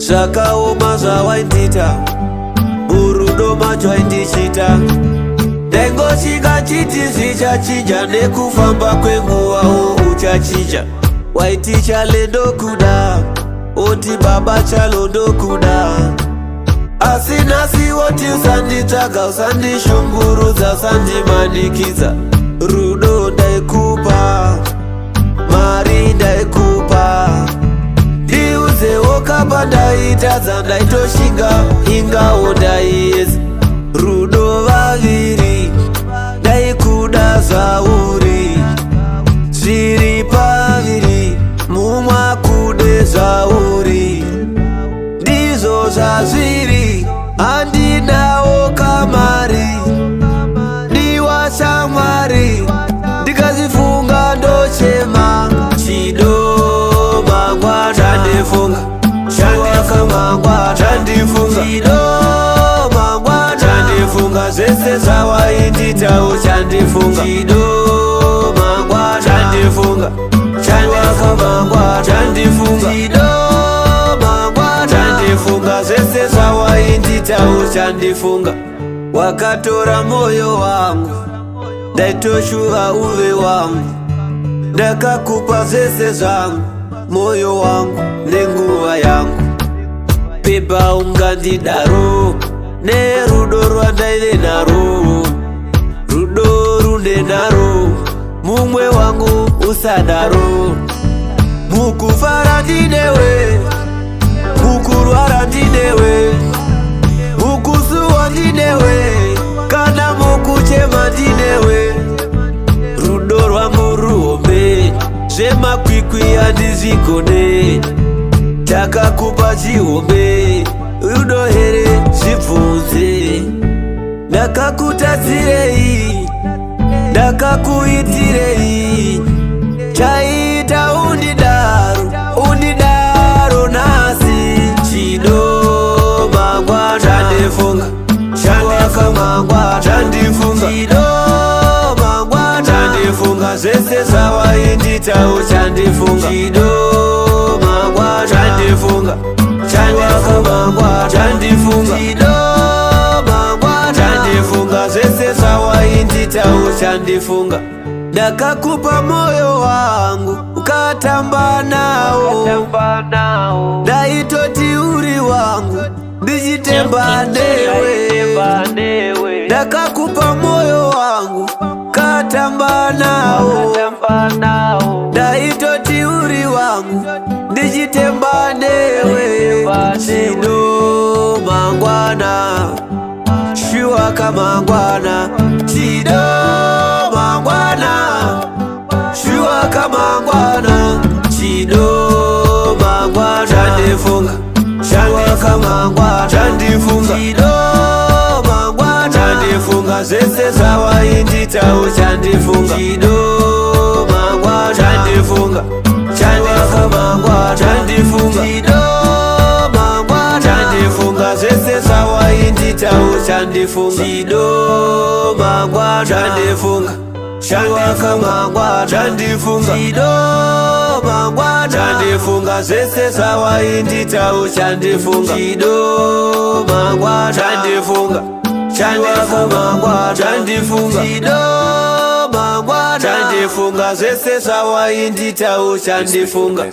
Zvakaoma zvawaitita murudo macho aindichita. Ndaingosvika chiti zvichachinja nekufamba kwenguvawo uchachinja. Waiti chale ndokuda, oti baba chalo ndokuda. Asi nhasi woti usanditsvaga, usandishungurudza, usandimanikidza. Rudo ndaikupa, mari ndaikupa. Ndiudzewo kapa ndaitadza, ndaitoshinga ingawo ndaiedza. Rudo vaviri ndaikuda zvauri, zviri paviri mumwe akude zvauri. Ndizvo zvazviri, handinawo kamari, ndiwashamwari. Ndikazifunga ndochema, chido mangwana chandifunga, chiwaka mangwana chandifunga, chido mangwana chandifunga. Zvese zvawaitita uchandifunga, chido mangwana chandifunga, chiwaka mangwana chandifunga, chido mangwana chandifunga. Zvese zvawaitita uchandifunga. Wakatora moyo wangu, ndaitoshuva uve wangu. Ndakakupa zvese zvangu, moyo wangu nenguva yangu. Pepa ungandidaro nerudo rwandaive narwo, rudo rune naro mumwe wangu usadaro. Mukufara ndinewe, mukurwara ndinewe, mukusuwa ndinewe, kana mukuchema ndinewe. Rudo rwangu ruhombe, zvemakwikwi handizvigone. Takakupa chihombe, rudo here zvibvunze. Ndakakutadzirei, ndakakuitirei, chaita undidaro, undidaro nhasi. Chido mangwana chandifunga, chiwaka mangwana chandifunga, chido mangwana chandifunga. Zvese zvawaitita uchandifunga, chido mangwana chandifunga, chiwaka mangwana chandifunga, chido mangwana chandifunga. Zvese zvawaitita uchandifunga. Ndakakupa moyo wangu ukatamba nawo, ndaitoti uri wangu ndichitemba newe. Ndakakupa moyo wangu ukatamba nawo, ndaitoti uri wangu ndichitemba newe. Chido mangwana, chiwaka mangwana, chido mangwana, chiwaka mangwana, chido mangwana chandifunga, chiwaka mangwana chandifunga, chido mangwana chandifunga. Zvese zvawaitita uchandifunga, chido mangwana chandifunga, chiwaka mangwana chandifunga, chido mangwana chandifunga. Zvese zvawaitita uchandifunga, chido mangwana chandifunga, chiwaka mangwana chandifunga, chido mangwana chandifunga. Zvese zvawaitita uchandifunga, chido mangwana chandifunga, chiwaka mangwana chandifunga, chido mangwana chandifunga. Zvese zvawaitita uchandifunga.